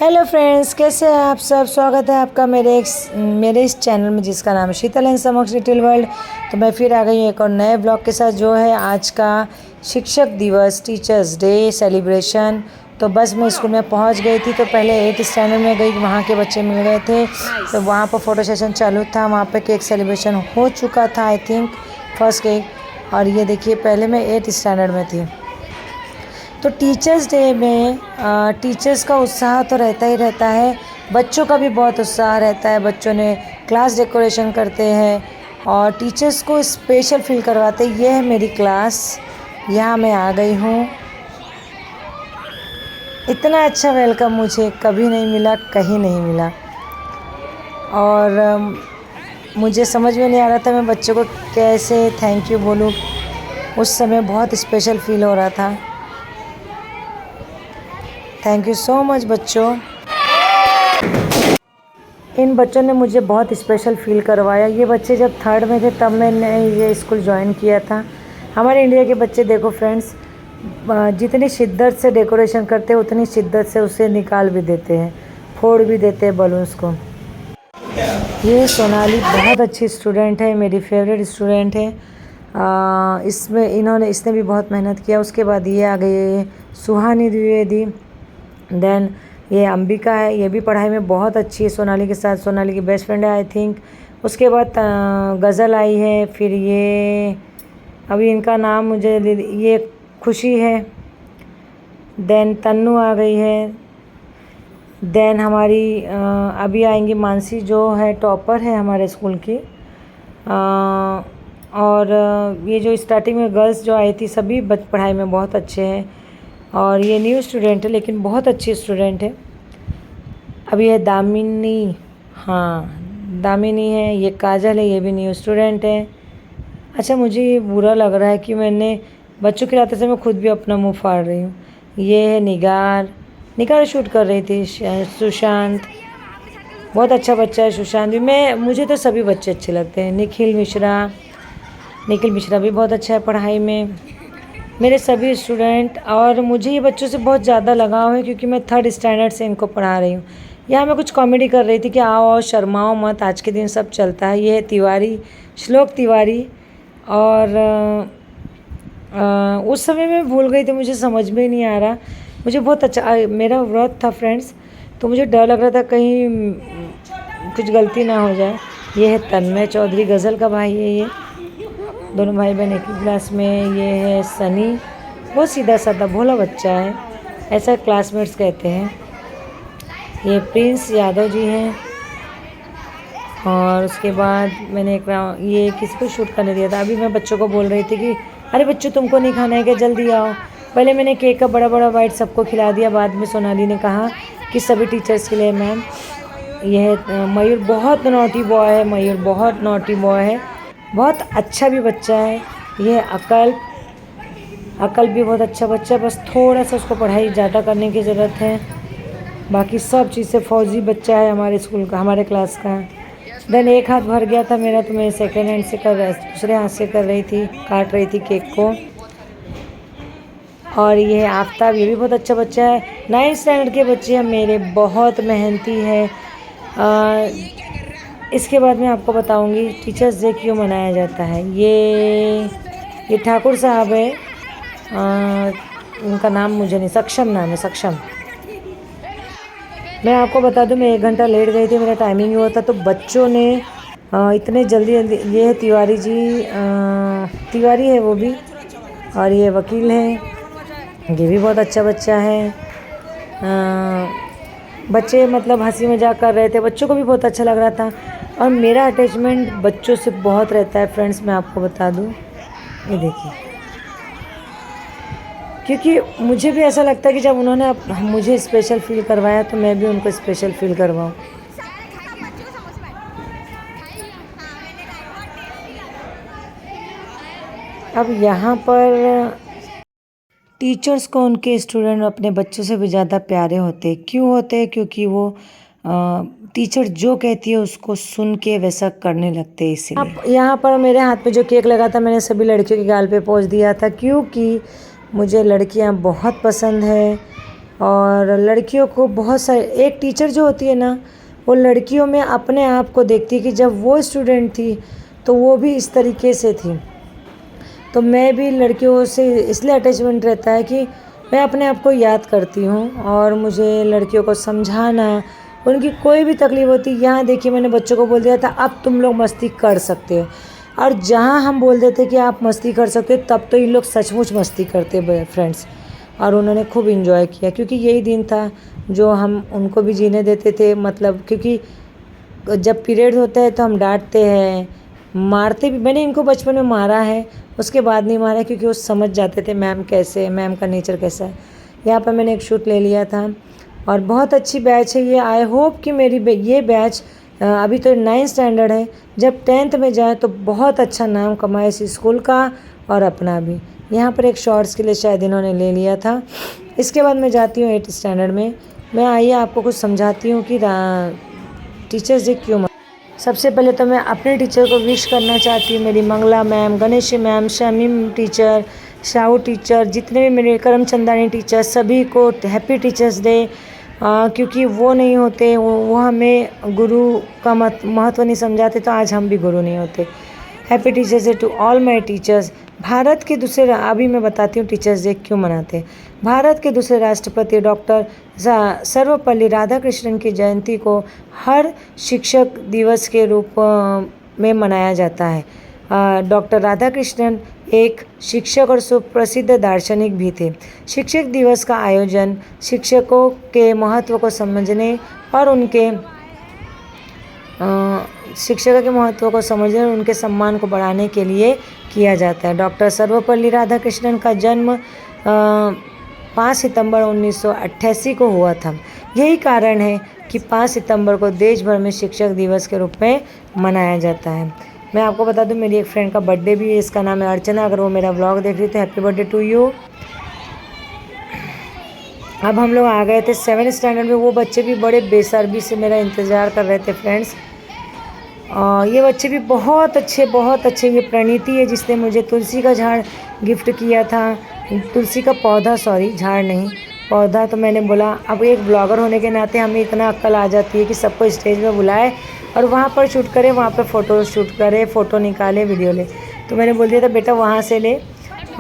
Hello friends, कैसे हैं आप सब। स्वागत है आपका मेरे इस चैनल में जिसका नाम है शीतल एंड समक्ष लिटिल वर्ल्ड। तो मैं फिर आ गई हूँ एक और नए ब्लॉग के साथ, जो है आज का शिक्षक दिवस, टीचर्स डे सेलिब्रेशन। तो बस मैं स्कूल में पहुँच गई थी, तो पहले 8 स्टैंडर्ड में गई, वहाँ के बच्चे मिल गए थे। तो वहाँ पर फ़ोटो सेशन चालू था, वहाँ पर केक सेलिब्रेशन हो चुका था, आई थिंक फर्स्ट केक। और ये देखिए, पहले मैं 8 स्टैंडर्ड में थी। तो टीचर्स डे में टीचर्स का उत्साह तो रहता ही रहता है, बच्चों का भी बहुत उत्साह रहता है। बच्चों ने क्लास डेकोरेशन करते हैं और टीचर्स को स्पेशल फील करवाते हैं। ये है मेरी क्लास, यहाँ मैं आ गई हूँ। इतना अच्छा वेलकम मुझे कभी नहीं मिला, कहीं नहीं मिला। और मुझे समझ में नहीं आ रहा था मैं बच्चों को कैसे थैंक यू बोलूँ। उस समय बहुत स्पेशल फील हो रहा था। थैंक यू सो मच बच्चों। इन बच्चों ने मुझे बहुत स्पेशल फील करवाया। ये बच्चे जब 3rd में थे तब मैंने ये स्कूल ज्वाइन किया था। हमारे इंडिया के बच्चे देखो फ्रेंड्स, जितनी शिद्दत से डेकोरेशन करते हैं उतनी शिद्दत से उसे निकाल भी देते हैं, फोड़ भी देते हैं बलून्स को। ये सोनाली बहुत अच्छी स्टूडेंट है, मेरी फेवरेट स्टूडेंट है। इसने भी बहुत मेहनत किया। उसके बाद ये आ गई सुहानी द्विवेदी। देन ये अंबिका है, ये भी पढ़ाई में बहुत अच्छी है सोनाली के साथ, सोनाली की बेस्ट फ्रेंड है आई थिंक। उसके बाद गज़ल आई है, फिर ये अभी इनका नाम मुझे ये खुशी है। देन तन्नू आ गई है। देन हमारी अभी आएंगी मानसी, जो है टॉपर है हमारे स्कूल की। और ये जो स्टार्टिंग में गर्ल्स जो आई थी, सभी पढ़ाई में बहुत अच्छे हैं। और ये न्यू स्टूडेंट है लेकिन बहुत अच्छी स्टूडेंट है। अभी है दामिनी, हाँ दामिनी है। ये काजल है, ये भी न्यू स्टूडेंट है। अच्छा, मुझे ये बुरा लग रहा है कि मैंने बच्चों खिलाते समय खुद भी अपना मुंह फाड़ रही हूँ। ये है निगार, निगार शूट कर रही थी। सुशांत बहुत अच्छा बच्चा है, सुशांत भी। मुझे तो सभी बच्चे अच्छे लगते हैं। निखिल मिश्रा भी बहुत अच्छा है पढ़ाई में। मेरे सभी स्टूडेंट, और मुझे ये बच्चों से बहुत ज़्यादा लगाव है क्योंकि मैं 3rd स्टैंडर्ड से इनको पढ़ा रही हूँ। यहाँ मैं कुछ कॉमेडी कर रही थी कि आओ शर्माओ मत, आज के दिन सब चलता है। ये है तिवारी, श्लोक तिवारी। और उस समय मैं भूल गई थी, मुझे समझ में नहीं आ रहा। मुझे बहुत अच्छा, मेरा व्रत था फ्रेंड्स, तो मुझे डर लग रहा था कहीं कुछ गलती ना हो जाए। ये है तन्मय चौधरी, गज़ल का भाई है ये। दोनों भाई बहन एक ही क्लास में। ये है सनी, बहुत सीधा साधा भोला बच्चा है, ऐसा क्लासमेट्स कहते हैं। ये प्रिंस यादव जी हैं। और उसके बाद मैंने ये किसी को शूट करने दिया था। अभी मैं बच्चों को बोल रही थी कि अरे बच्चों, तुमको नहीं खाना है क्या, जल्दी आओ। पहले मैंने केक का बड़ा बड़ा बाइट सबको खिला दिया। बाद में सोनाली ने कहा कि सभी टीचर्स के लिए मैम। यह मयूर बहुत नॉटी बॉय है, मयूर बहुत नॉटी बॉय है, बहुत अच्छा भी बच्चा है। ये अकल भी बहुत अच्छा बच्चा है, बस थोड़ा सा उसको पढ़ाई ज़्यादा करने की ज़रूरत है। बाकी सब चीज़ से फौजी बच्चा है हमारे स्कूल का, हमारे क्लास का। देन एक हाथ भर गया था मेरा, तो मैं सेकेंड हैंड से दूसरे हाथ से कर रही थी, काट रही थी केक को। और ये आफ्ताब, ये भी बहुत अच्छा बच्चा है। 9th स्टैंडर्ड के बच्चे हैं मेरे, बहुत मेहनती है। इसके बाद मैं आपको बताऊंगी टीचर्स डे क्यों मनाया जाता है। ये ठाकुर साहब है, उनका नाम मुझे नहीं, सक्षम नाम है, सक्षम। मैं आपको बता दूं, मैं 1 घंटा लेट गई थी, मेरा टाइमिंग हुआ था। तो बच्चों ने इतने जल्दी, ये है तिवारी जी, तिवारी है वो भी। और ये वकील है, ये भी बहुत अच्छा बच्चा है। बच्चे मतलब हंसी मजाक कर रहे थे, बच्चों को भी बहुत अच्छा लग रहा था। और मेरा अटैचमेंट बच्चों से बहुत रहता है फ्रेंड्स, मैं आपको बता दूं। ये देखिए, क्योंकि मुझे भी ऐसा लगता है कि जब उन्होंने मुझे स्पेशल फील करवाया तो मैं भी उनको स्पेशल फील करवाऊँ। अब यहाँ पर टीचर्स को उनके स्टूडेंट अपने बच्चों से भी ज़्यादा प्यारे होते हैं। क्यों होते हैं? क्योंकि वो टीचर जो कहती है उसको सुन के वैसा करने लगते हैं, इसलिए। यहाँ पर मेरे हाथ पे जो केक लगा था, मैंने सभी लड़कियों के गाल पे पोंछ दिया था, क्योंकि मुझे लड़कियाँ बहुत पसंद है। और लड़कियों को बहुत सारे, एक टीचर जो होती है ना वो लड़कियों में अपने आप को देखती है कि जब वो स्टूडेंट थी तो वो भी इस तरीके से थी। तो मैं भी लड़कियों से इसलिए अटैचमेंट रहता है कि मैं अपने आप को याद करती हूँ और मुझे लड़कियों को समझाना, उनकी कोई भी तकलीफ़ होती, यहाँ देखिए मैंने बच्चों को बोल दिया था अब तुम लोग मस्ती कर सकते हो, और जहाँ हम बोल देते कि आप मस्ती कर सकते हो तब तो ये लोग सचमुच मस्ती करते फ्रेंड्स। और उन्होंने खूब इन्जॉय किया क्योंकि यही दिन था जो हम उनको भी जीने देते थे, मतलब क्योंकि जब पीरियड होता है तो हम डांटते हैं, मारते भी। मैंने इनको बचपन में मारा है, उसके बाद नहीं मारा क्योंकि वो समझ जाते थे मैम कैसे, मैम का नेचर कैसा है। यहाँ पर मैंने एक शूट ले लिया था और बहुत अच्छी बैच है ये। आई होप कि मेरी ये बैच अभी तो 9th स्टैंडर्ड है, जब 10th में जाए तो बहुत अच्छा नाम कमाए इस स्कूल का और अपना भी। यहाँ पर एक शॉर्ट्स के लिए शायद इन्होंने ले लिया था। इसके बाद मैं जाती हूँ 8th स्टैंडर्ड में। मैं आइए आपको कुछ समझाती हूँ कि टीचर्स डे क्यों। सबसे पहले तो मैं अपने टीचर को विश करना चाहती हूँ, मेरी Mangala ma'am, Ganesh ma'am, Shamim teacher, Shahu teacher, जितने भी मेरे करमचंदानी टीचर, सभी को हैप्पी टीचर्स डे। क्योंकि वो नहीं होते, वो हमें गुरु का महत्व नहीं समझाते तो आज हम भी गुरु नहीं होते। Happy teachers day to all my teachers. Bharat के दूसरे, अभी मैं बताती हूँ टीचर्स डे क्यों मनाते हैं। भारत के दूसरे राष्ट्रपति डॉक्टर सर्वपल्ली राधाकृष्णन की जयंती को हर शिक्षक दिवस के रूप में मनाया जाता है। डॉक्टर राधाकृष्णन एक शिक्षक और सुप्रसिद्ध दार्शनिक भी थे। शिक्षक दिवस का आयोजन शिक्षकों के महत्व को समझने और उनके शिक्षकों के महत्व को समझने और उनके सम्मान को बढ़ाने के लिए किया जाता है। डॉक्टर सर्वपल्ली राधाकृष्णन का जन्म 5 सितंबर 1988 को हुआ था। यही कारण है कि 5 सितंबर को देश भर में शिक्षक दिवस के रूप में मनाया जाता है। मैं आपको बता दूं मेरी एक फ्रेंड का बर्थडे भी है, इसका नाम है अर्चना। अगर वो मेरा व्लॉग देख रही तो हैप्पी बर्थडे टू यू। अब हम लोग आ गए थे 7th स्टैंडर्ड में। वो बच्चे भी बड़े बेसब्री से मेरा इंतज़ार कर रहे थे फ्रेंड्स। ये बच्चे भी बहुत अच्छे। ये प्रणीति है जिसने मुझे तुलसी का झाड़ गिफ्ट किया था, तुलसी का पौधा, सॉरी झाड़ नहीं पौधा। तो मैंने बोला अब एक ब्लॉगर होने के नाते हमें इतना अक्ल आ जाती है कि सबको स्टेज में बुलाए और वहाँ पर शूट करे, वहाँ पर फ़ोटो शूट करे, फ़ोटो निकाले, वीडियो ले। तो मैंने बोल दिया था बेटा वहाँ से ले,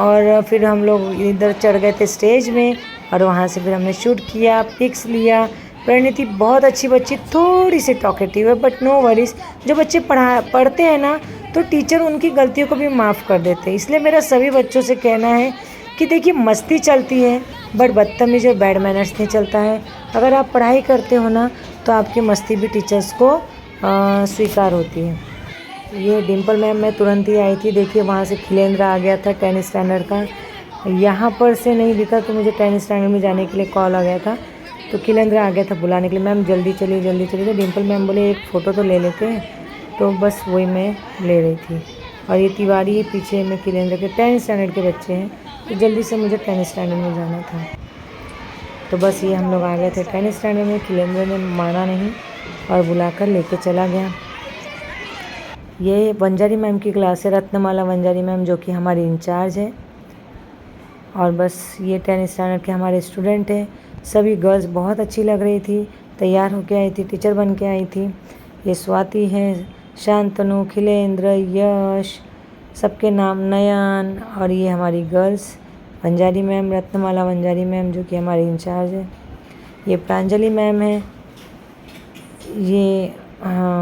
और फिर हम लोग इधर चढ़ गए थे स्टेज में और वहाँ से फिर हमने शूट किया, पिक्स लिया। परिणीति बहुत अच्छी बच्ची, थोड़ी सी टॉकेटिव है बट नो वरीज। जो बच्चे पढ़ते हैं ना तो टीचर उनकी गलतियों को भी माफ़ कर देते हैं। इसलिए मेरा सभी बच्चों से कहना है कि देखिए मस्ती चलती है बट बदतमीज़ी और बैड मैनर्स नहीं चलता है। अगर आप पढ़ाई करते हो ना तो आपकी मस्ती भी टीचर्स को स्वीकार होती है। ये डिम्पल मैम मैं तुरंत ही आई थी। देखिए वहाँ से खिलेंद्र आ गया था 10th स्टैंडर्ड का। यहाँ पर से नहीं दिखा तो मुझे 10th स्टैंडर्ड में जाने के लिए कॉल आ गया था, तो खिलेंद्र आ गया था बुलाने के लिए। मैम जल्दी चलिए। तो डिम्पल मैम बोले एक फ़ोटो तो ले लेते हैं, तो बस वही मैं ले रही थी। और ये तिवारी पीछे में खिलेंद्र के 10th स्टैंडर्ड के बच्चे हैं, तो जल्दी से मुझे 10th स्टैंडर्ड में जाना था। तो बस ये हम लोग आ गए थे 10th स्टैंडर्ड में। खिलेंद्र ने माना नहीं और बुलाकर लेके चला गया। ये वंजारी मैम की क्लास है, रत्नमाला वंजारी मैम, जो कि हमारी इंचार्ज है। और बस ये 10th स्टैंडर्ड के हमारे स्टूडेंट हैं। सभी गर्ल्स बहुत अच्छी लग रही थी, तैयार होके आई थी, टीचर बन के आई थी। ये स्वाति है, शांतनु, खिलेंद्र, यश, सबके नाम, नयन। और ये हमारी girls Vanjari ma'am, Ratnamala Vanjari ma'am, जो कि हमारी इंचार्ज है। ये प्रांजलि मैम है, ये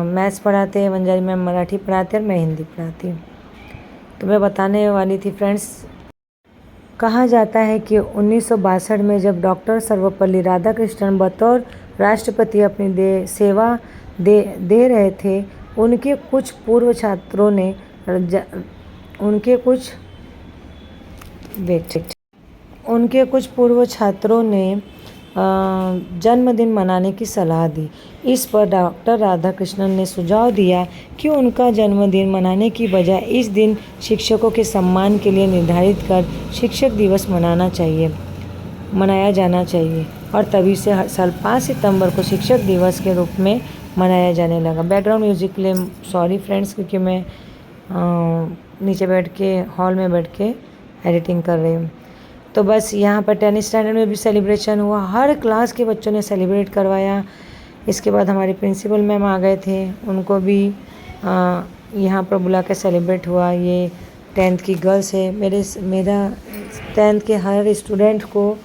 मैथ्स पढ़ाते हैं, वंजारी मैम मराठी पढ़ाते हैं और मैं हिंदी पढ़ाती हूँ। तो मैं बताने वाली थी फ्रेंड्स, कहा जाता है कि 1962 में जब डॉक्टर सर्वपल्ली राधाकृष्णन बतौर राष्ट्रपति अपनी सेवा दे रहे थे, उनके कुछ पूर्व छात्रों ने जन्मदिन मनाने की सलाह दी। इस पर डॉक्टर राधाकृष्णन ने सुझाव दिया कि उनका जन्मदिन मनाने की बजाय इस दिन शिक्षकों के सम्मान के लिए निर्धारित कर शिक्षक दिवस मनाया जाना चाहिए। और तभी से हर साल 5 सितंबर को शिक्षक दिवस के रूप में मनाया जाने लगा। बैकग्राउंड म्यूजिक के लिए सॉरी फ्रेंड्स, क्योंकि मैं नीचे बैठ के हॉल में बैठ के एडिटिंग कर रही हूँ। तो बस यहाँ पर 10th स्टैंडर्ड में भी सेलिब्रेशन हुआ, हर क्लास के बच्चों ने सेलिब्रेट करवाया। इसके बाद हमारे प्रिंसिपल मैम आ गए थे, उनको भी यहाँ पर बुला के सेलिब्रेट हुआ। ये 10th की गर्ल्स है। मेरा 10th के हर स्टूडेंट को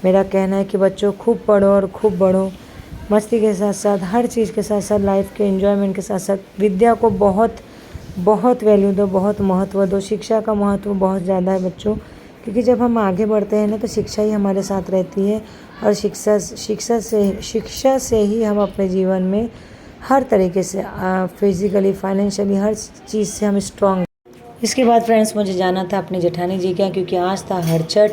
मेरा कहना है कि बच्चों खूब पढ़ो और खूब बढ़ो, मस्ती के साथ साथ, हर चीज़ के साथ साथ, लाइफ के एंजॉयमेंट के साथ साथ विद्या को बहुत बहुत वैल्यू दो, बहुत महत्व दो। शिक्षा का महत्व बहुत ज़्यादा है बच्चों, क्योंकि जब हम आगे बढ़ते हैं ना तो शिक्षा ही हमारे साथ रहती है, और शिक्षा से ही हम अपने जीवन में हर तरीके से फिज़िकली, फाइनेंशियली, हर चीज़ से हम स्ट्रॉन्ग। इसके बाद फ्रेंड्स मुझे जाना था अपने जेठानी जी का, क्योंकि आज था हरचट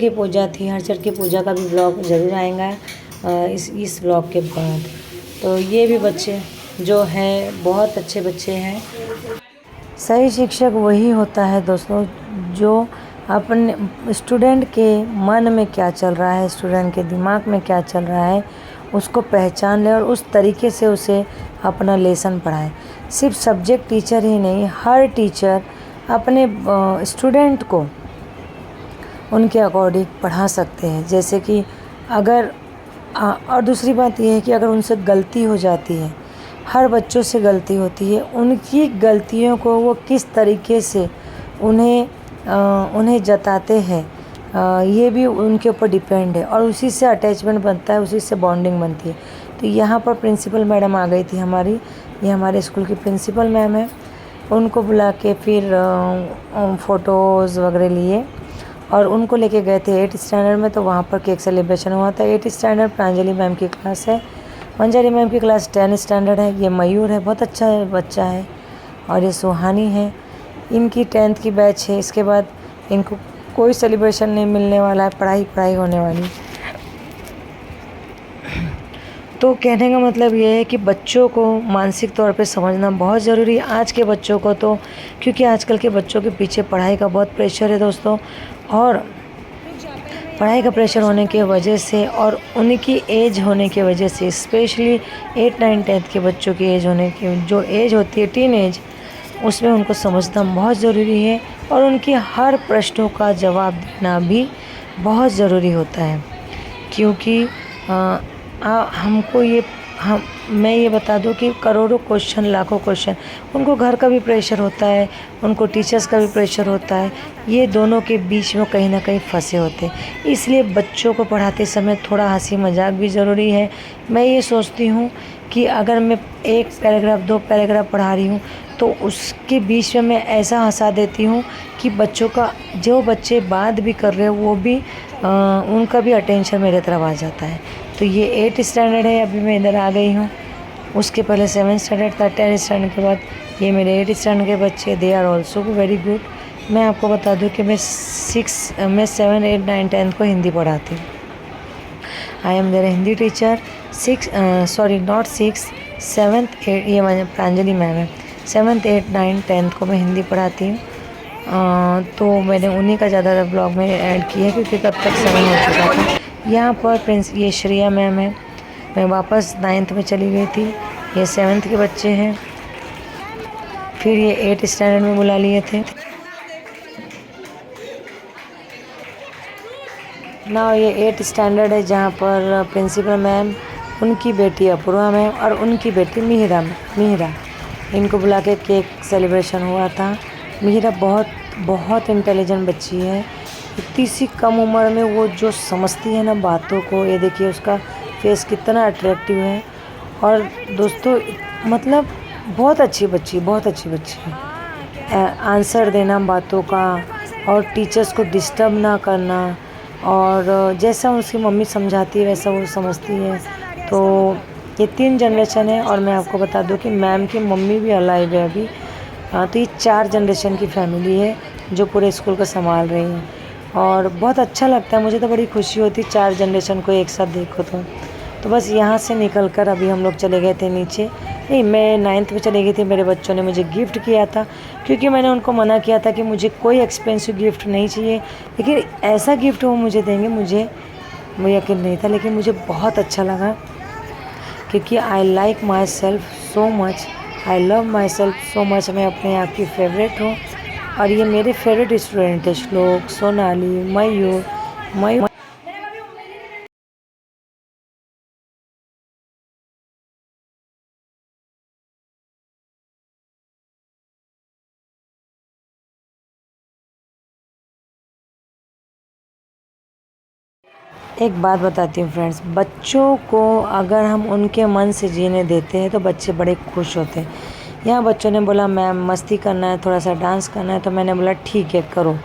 की पूजा थी। हरचट की पूजा का भी ब्लॉग ज़रूर आएगा इस ब्लॉग के बाद। तो ये भी बच्चे जो हैं बहुत अच्छे बच्चे हैं। सही शिक्षक वही होता है दोस्तों जो अपने स्टूडेंट के मन में क्या चल रहा है, स्टूडेंट के दिमाग में क्या चल रहा है, उसको पहचान ले और उस तरीके से उसे अपना लेसन पढ़ाए। सिर्फ सब्जेक्ट टीचर ही नहीं, हर टीचर अपने स्टूडेंट को उनके अकॉर्डिंग पढ़ा सकते हैं। जैसे कि अगर और दूसरी बात यह है कि अगर उनसे गलती हो जाती है, हर बच्चों से गलती होती है, उनकी गलतियों को वो किस तरीके से उन्हें जताते हैं, ये भी उनके ऊपर डिपेंड है, और उसी से अटैचमेंट बनता है, उसी से बॉन्डिंग बनती है। तो यहाँ पर प्रिंसिपल मैडम आ गई थी हमारी, ये हमारे स्कूल की प्रिंसिपल मैम है। उनको बुला के फिर फ़ोटोज़ वगैरह लिए और उनको लेके गए थे 8th स्टैंडर्ड में। तो वहाँ पर केक सेलिब्रेशन हुआ था। 8th स्टैंडर्ड प्रांजलि मैम की क्लास है, मंजरी मैम की क्लास 10th स्टैंडर्ड है। ये मयूर है, बहुत अच्छा बच्चा है, और ये सुहानी है, इनकी 10th की बैच है। इसके बाद इनको कोई सेलिब्रेशन नहीं मिलने वाला है, पढ़ाई होने वाली। तो कहने का मतलब ये है कि बच्चों को मानसिक तौर पे समझना बहुत ज़रूरी है, आज के बच्चों को तो, क्योंकि आजकल के बच्चों के पीछे पढ़ाई का बहुत प्रेशर है दोस्तों, और पढ़ाई का प्रेशर होने की वजह से और उनकी एज होने की वजह से, स्पेशली 8, 9, 10th के बच्चों की एज होने की, जो एज होती है टीन एज, उसमें उनको समझना बहुत ज़रूरी है, और उनके हर प्रश्नों का जवाब देना भी बहुत ज़रूरी होता है। क्योंकि मैं ये बता दूं कि करोड़ों क्वेश्चन, लाखों क्वेश्चन, उनको घर का भी प्रेशर होता है, उनको टीचर्स का भी प्रेशर होता है, ये दोनों के बीच में कहीं ना कहीं फंसे होते हैं। इसलिए बच्चों को पढ़ाते समय थोड़ा हंसी मजाक भी ज़रूरी है। मैं ये सोचती हूँ कि अगर मैं 1 पैराग्राफ 2 पैराग्राफ पढ़ा रही हूँ तो उसके बीच में मैं ऐसा हंसा देती हूँ कि बच्चों का, जो बच्चे बात भी कर रहे हैं वो भी उनका भी अटेंशन मेरे तरफ आ जाता है। तो ये 8th स्टैंडर्ड है, अभी मैं इधर आ गई हूँ। उसके पहले 7th स्टैंडर्ड था, 10th स्टैंडर्ड के बाद ये मेरे 8th स्टैंडर्ड के बच्चे, they are also very good. मैं आपको बता दूँ कि मैं 7, 8, 9, 10 को हिंदी पढ़ाती हूँ। I am their Hindi teacher. 7th 8, ये मैंने प्रांजलि मैम है, 7th 8, 9, 10 को मैं हिंदी पढ़ाती हूँ। तो मैंने उन्हीं का ज़्यादातर ब्लॉग में ऐड किया है, क्योंकि तब तक समय हो चुका था। यहाँ पर ये श्रेया मैम है, मैं वापस 9th में चली गई थी। ये 7th के बच्चे हैं, फिर ये 8th स्टैंडर्ड में बुला लिए थे ना। ये 8th स्टैंडर्ड है, जहाँ पर प्रिंसिपल मैम, उनकी बेटी अपूर्वा मैम और उनकी बेटी मिहिरा, इनको बुला के केक सेलिब्रेशन हुआ था। मिहिरा बहुत इंटेलिजेंट बच्ची है, इतनी सी कम उम्र में वो जो समझती है ना बातों को, ये देखिए उसका फेस कितना अट्रैक्टिव है। और दोस्तों मतलब बहुत अच्छी बच्ची है। आंसर देना बातों का, और टीचर्स को डिस्टर्ब ना करना, और जैसा उसकी मम्मी समझाती है वैसा वो समझती है। तो ये 3 जनरेशन है, और मैं आपको बता दूं कि मैम की मम्मी भी अलाइव है अभी। तो ये 4 जनरेशन की फैमिली है जो पूरे स्कूल को संभाल रही है, और बहुत अच्छा लगता है। मुझे तो बड़ी खुशी होती है 4 जनरेशन को एक साथ देखो तो बस यहाँ से निकल कर अभी हम लोग चले गए थे नीचे। नहीं, मैं 9th में चली गई थी। मेरे बच्चों ने मुझे गिफ्ट किया था, क्योंकि मैंने उनको मना किया था कि मुझे कोई एक्सपेंसिव गिफ्ट नहीं चाहिए, लेकिन ऐसा गिफ्ट वो मुझे देंगे, मुझे यकीन नहीं था, लेकिन मुझे बहुत अच्छा लगा, क्योंकि I like my self so much, I love my self so much. मैं अपने आप की फेवरेट हूँ, और ये मेरे फेवरेट स्टूडेंट थे, श्लोक, सोनाली, मयूर। एक बात बताती हूँ फ्रेंड्स, बच्चों को अगर हम उनके मन से जीने देते हैं तो बच्चे बड़े खुश होते हैं। यहाँ बच्चों ने बोला मैम मस्ती करना है, थोड़ा सा डांस करना है, तो मैंने बोला ठीक है करो।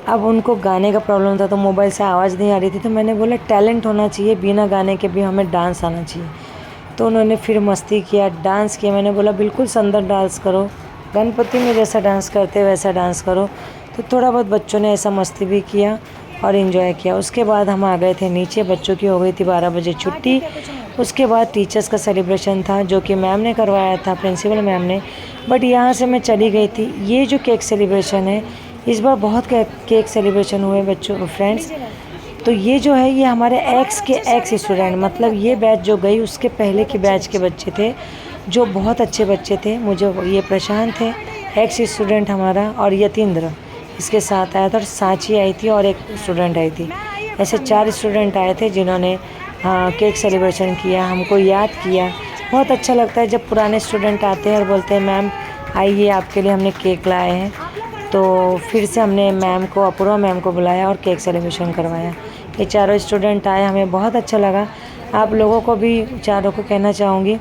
अब उनको गाने का प्रॉब्लम था तो मोबाइल से आवाज़ नहीं आ रही थी, तो मैंने बोला टैलेंट होना चाहिए, बिना गाने के भी हमें डांस आना चाहिए। तो उन्होंने फिर मस्ती किया, डांस किया। मैंने बोला बिल्कुल सुंदर डांस करो, गणपति में जैसा डांस करते वैसा डांस करो। तो थोड़ा बहुत बच्चों ने ऐसा मस्ती भी किया और इन्जॉय किया। उसके बाद हम आ गए थे नीचे, बच्चों की हो गई थी 12 बजे छुट्टी। उसके बाद टीचर्स का सेलिब्रेशन था जो कि मैम ने करवाया था, प्रिंसिपल मैम ने, बट यहाँ से मैं चली गई थी। ये जो केक सेलिब्रेशन है, इस बार बहुत केक सेलिब्रेशन हुए बच्चों फ्रेंड्स। तो ये जो है ये हमारे एक्स स्टूडेंट, मतलब ये बैच जो गई उसके पहले की बैच के बच्चे थे जो बहुत अच्छे बच्चे थे। मुझे ये प्रशांत थे एक्स स्टूडेंट हमारा, और यतीन्द्र इसके साथ आया था, और सांची आई थी और एक स्टूडेंट आई थी। ऐसे 4 स्टूडेंट आए थे जिन्होंने केक सेलिब्रेशन किया, हमको याद किया। बहुत अच्छा लगता है जब पुराने स्टूडेंट आते हैं और बोलते हैं मैम आइए आपके लिए हमने केक लाए हैं। तो फिर से हमने मैम को, अपूर्वा मैम को बुलाया और केक सेलिब्रेशन करवाया। ये चारों स्टूडेंट आए, हमें बहुत अच्छा लगा। आप लोगों को भी, चारों को कहना चाहूँगी,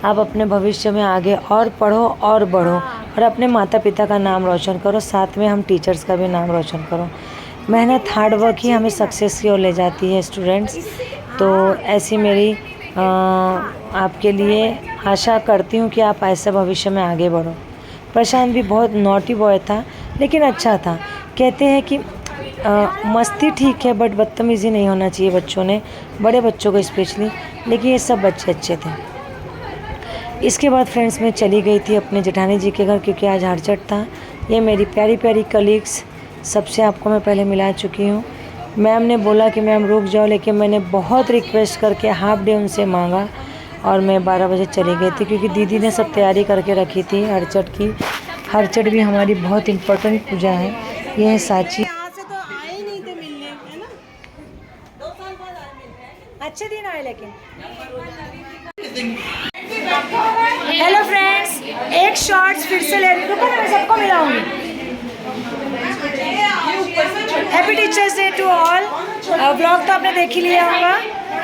आप अपने भविष्य में आगे और पढ़ो और बढ़ो और अपने माता पिता का नाम रोशन करो, साथ में हम टीचर्स का भी नाम रोशन करो। मेहनत, हार्ड वर्क ही हमें सक्सेस की ओर ले जाती है स्टूडेंट्स। तो ऐसी मेरी आपके लिए आशा करती हूँ कि आप ऐसे भविष्य में आगे बढ़ो। प्रशांत भी बहुत नॉटी बॉय था लेकिन अच्छा था। कहते हैं कि मस्ती ठीक है बट बदतमीज़ी नहीं होना चाहिए बच्चों ने, बड़े बच्चों को स्पेशली, लेकिन ये सब बच्चे अच्छे थे। इसके बाद फ्रेंड्स मैं चली गई थी अपने जेठानी जी के घर क्योंकि आज हरचट था। ये मेरी प्यारी प्यारी कलीग्स, सबसे आपको मैं पहले मिला चुकी हूँ। मैम ने बोला कि मैम रुक जाओ, लेकिन मैंने बहुत रिक्वेस्ट करके हाफ डे उनसे मांगा और मैं 12 बजे चली गई थी क्योंकि दीदी ने सब तैयारी करके रखी थी हरचट की। हरचट भी हमारी बहुत इम्पोर्टेंट पूजा है। ये है सांची। अच्छे दिन आए लेकिन। हेलो फ्रेंड्स, एक शॉर्ट्स फिर से ले रुको ना, मैं सबको मिलाऊंगी। Happy teachers day to all. Blog तो आपने देख ही लिया होगा।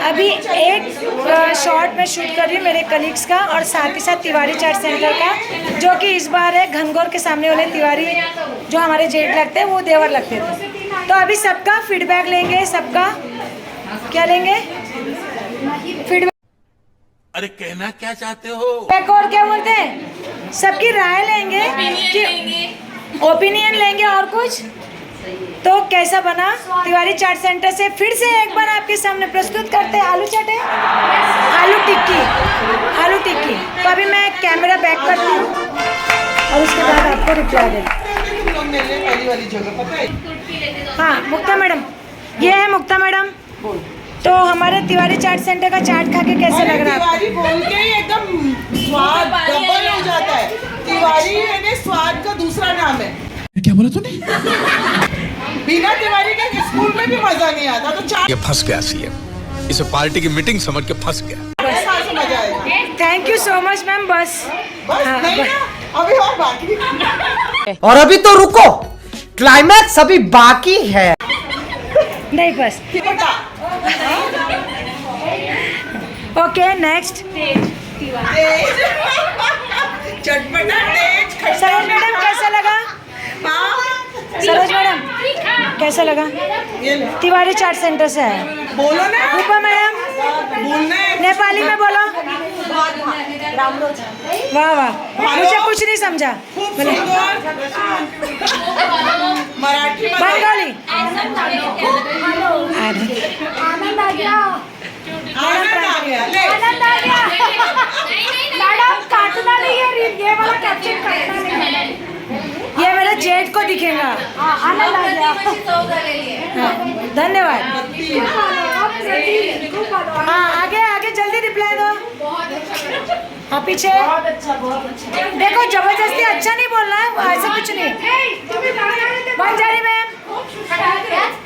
अभी एक शॉर्ट में शूट कर रही हूँ मेरे कलीग्स का और साथ ही साथ तिवारी चाट सेंटर का, जो कि इस बार है घनघोर के सामने वाले तिवारी जो हमारे जेठ लगते हैं वो देवर लगते थे। तो अभी सबका फीडबैक लेंगे, सबका क्या लेंगे फीडबैक। अरे कहना क्या चाहते हो? एक और क्या बोलते हैं, सबकी राय लेंगे कि ओपिनियन लेंगे और कुछ। तो कैसा बना तिवारी चाट सेंटर से फिर से एक बार आपके सामने प्रस्तुत करते हैं आलू चाट है, आलू टिक्की, आलू टिक्की। तो अभी मैं कैमरा बैक करती हूँ और उसके बाद आपको रिप्लाई देती हूँ। हाँ मुक्ता मैडम, ये है मुक्ता मैडम। तो हमारे तिवारी चाट सेंटर का चाट खा के कैसे लग रहा है? तिवारी बोल के ही एकदम स्वाद डबल हो जाता है। तिवारी यानी स्वाद का दूसरा नाम है। क्या बोला तूने? बिना तिवारी के स्कूल में भी मजा नहीं आता। तो चाट ये फंस गया सीएम, इसे पार्टी की मीटिंग समझ के फंस गया। ऐसा से मजा आएगा। Thank you so much ma'am. बस हाँ, नहीं ना, अभी और बाकी। और अभी तो रुको, क्लाइमैक्स अभी बाकी है। नहीं बस ओके नेक्स्ट। चटपटा तेज खट्टा। सरोज मैडम कैसा लगा? सरोज मैडम कैसा लगा? तिवारी चाट सेंटर से है। बोलो ना, रूपा मैडम बोलना है। नेपाली में बोलो। वाह वाह, मुझे कुछ नहीं समझा। खूब सुंदर। मराठी में बंगाली आनंद आ गया। ले मैडम काटना नहीं है, ये वाला कैप्चर करना नहीं है। ये मेरे जेठ को दिखेगा। आनंद आ गया। हाँ, धन्यवाद। हाँ आगे आगे जल्दी रिप्लाई दो। हाँ पीछे। देखो जबरदस्ती अच्छा नहीं बोलना है, ऐसा कुछ नहीं। बंजारी मैम।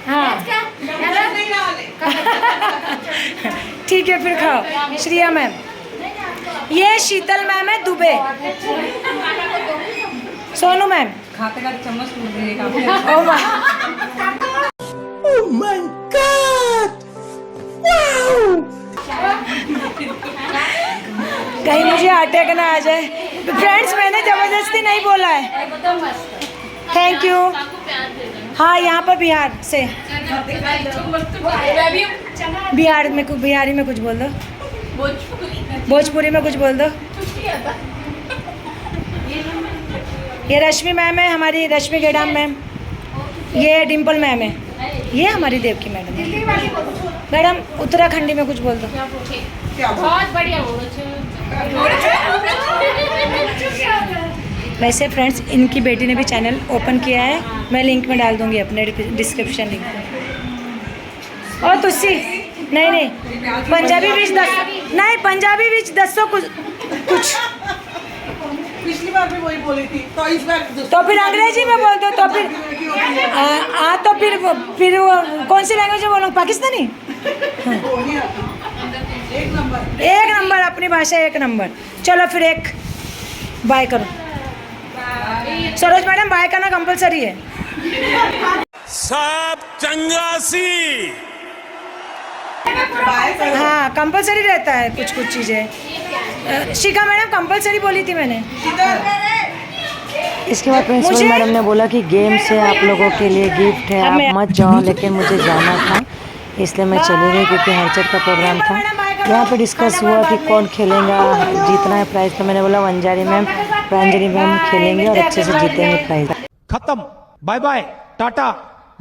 हाँ ठीक है फिर खाओ। श्रिया मैम, ये शीतल मैम है दुबे। सोनू मैम खाते खाते चम्मच टूट गई। Oh my God! Wow! कहीं मुझे अटैक ना आ जाए। फ्रेंड्स मैंने जबरदस्ती नहीं बोला है। Thank you. हाँ यहाँ पर बिहार से। बिहार में कुछ बिहारी में कुछ बोल दो। भोजपुरी में कुछ बोल दो। ये रश्मि मैम है हमारी, रश्मि गेडाम मैम। ये डिम्पल मैम है। ये हमारी देवकी मैडम है। मैडम उत्तराखंडी में कुछ बोल दो। बहुत बढ़िया। वैसे फ्रेंड्स इनकी बेटी ने भी चैनल ओपन किया है, मैं लिंक में डाल दूंगी अपने डिस्क्रिप्शन लिंक में। और तुसी नहीं पंजाबी बीच 10 नहीं, पंजाबी बीच 10 कुछ। पिछली बार भी वही बोली थी, तो इस बार तो फिर अंग्रेजी में बोल दो। तो फिर तो फिर वो कौन सी लैंग्वेज में बोलो? पाकिस्तानी। एक नंबर अपनी भाषा, एक नंबर। चलो फिर एक बाय करो। सरोज मैडम बाय करना कंपलसरी है। सब चंगासी। हाँ कंपलसरी रहता है कुछ कुछ चीज़ें। शिखा मैडम कंपलसरी बोली थी मैंने। इसके बाद प्रिंसिपल मैडम ने बोला कि गेम से आप लोगों के लिए गिफ्ट है, आप मत जाओ, लेकिन मुझे जाना था इसलिए मैं चली गई क्योंकि हरचट का प्रोग्राम था। यहाँ पे डिस्कस हुआ कि कौन खेलेगा, जीतना है प्राइज़। तो मैंने बोला वंजारी मैम, प्रांजलि मैम खेलेंगे और अच्छे से जीतेंगे प्राइज़। खत्म। Bye bye, tata,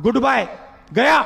good bye, गया।